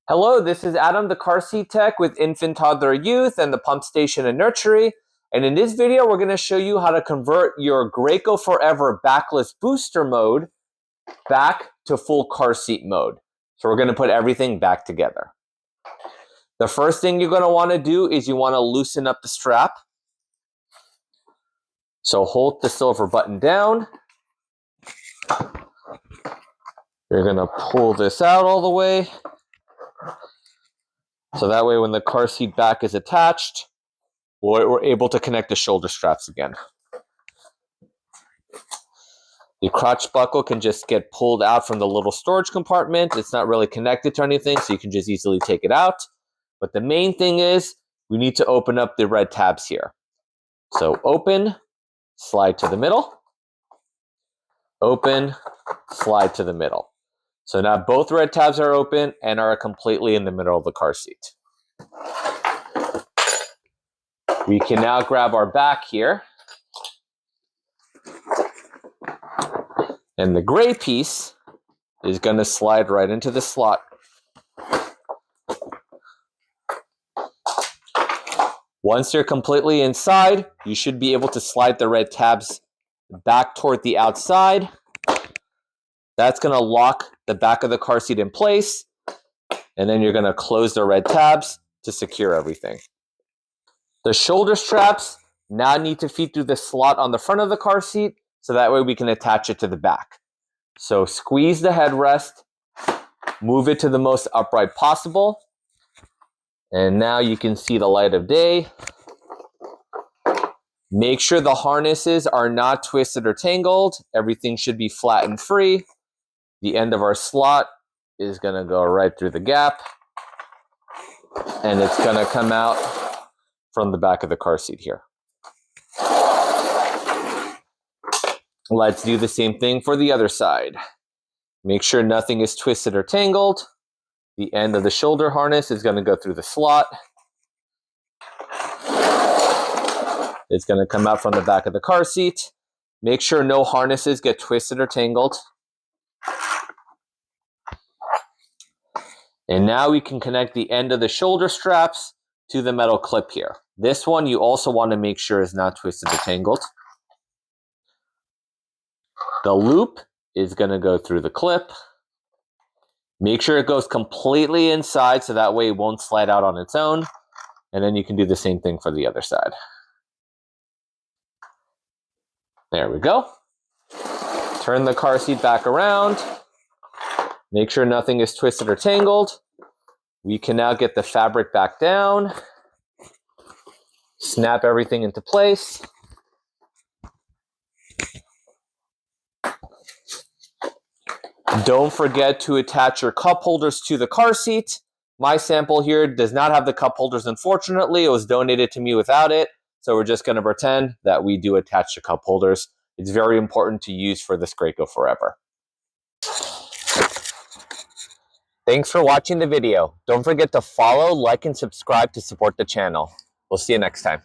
Hello, this is Adam, the car seat tech with infant, toddler, youth, and the pump station and nursery. And in this video, we're going to show you how to convert your Graco4Ever backless booster mode back to full car seat mode. So we're going to put everything back together. The first thing you're going to want to do is you want to loosen up the strap. So hold the silver button down. You're going to pull this out all the way. So that way when the car seat back is attached, we're able to connect the shoulder straps again. The crotch buckle can just get pulled out from the little storage compartment. It's not really connected to anything, so you can just easily take it out. But the main thing is we need to open up the red tabs here. So open, slide to the middle. Open, slide to the middle. So now both red tabs are open and are completely in the middle of the car seat. We can now grab our back here. And the gray piece is going to slide right into the slot. Once you're completely inside, you should be able to slide the red tabs back toward the outside. That's going to lock the back of the car seat in place. And then you're going to close the red tabs to secure everything. The shoulder straps now need to feed through the slot on the front of the car seat, so that way we can attach it to the back. So squeeze the headrest, move it to the most upright possible. And now you can see the light of day. Make sure the harnesses are not twisted or tangled. Everything should be flat and free. The end of our slot is going to go right through the gap. And it's going to come out from the back of the car seat here. Let's do the same thing for the other side. Make sure nothing is twisted or tangled. The end of the shoulder harness is going to go through the slot. It's going to come out from the back of the car seat. Make sure no harnesses get twisted or tangled. And now we can connect the end of the shoulder straps to the metal clip here. This one you also want to make sure is not twisted or tangled. The loop is going to go through the clip. Make sure it goes completely inside so that way it won't slide out on its own. And then you can do the same thing for the other side. There we go. Turn the car seat back around. Make sure nothing is twisted or tangled. We can now get the fabric back down. Snap everything into place. Don't forget to attach your cup holders to the car seat. My sample here does not have the cup holders, unfortunately. It was donated to me without it. So we're just going to pretend that we do attach the cup holders. It's very important to use for this Graco4Ever. Thanks for watching the video. Don't forget to follow, like, and subscribe to support the channel. We'll see you next time.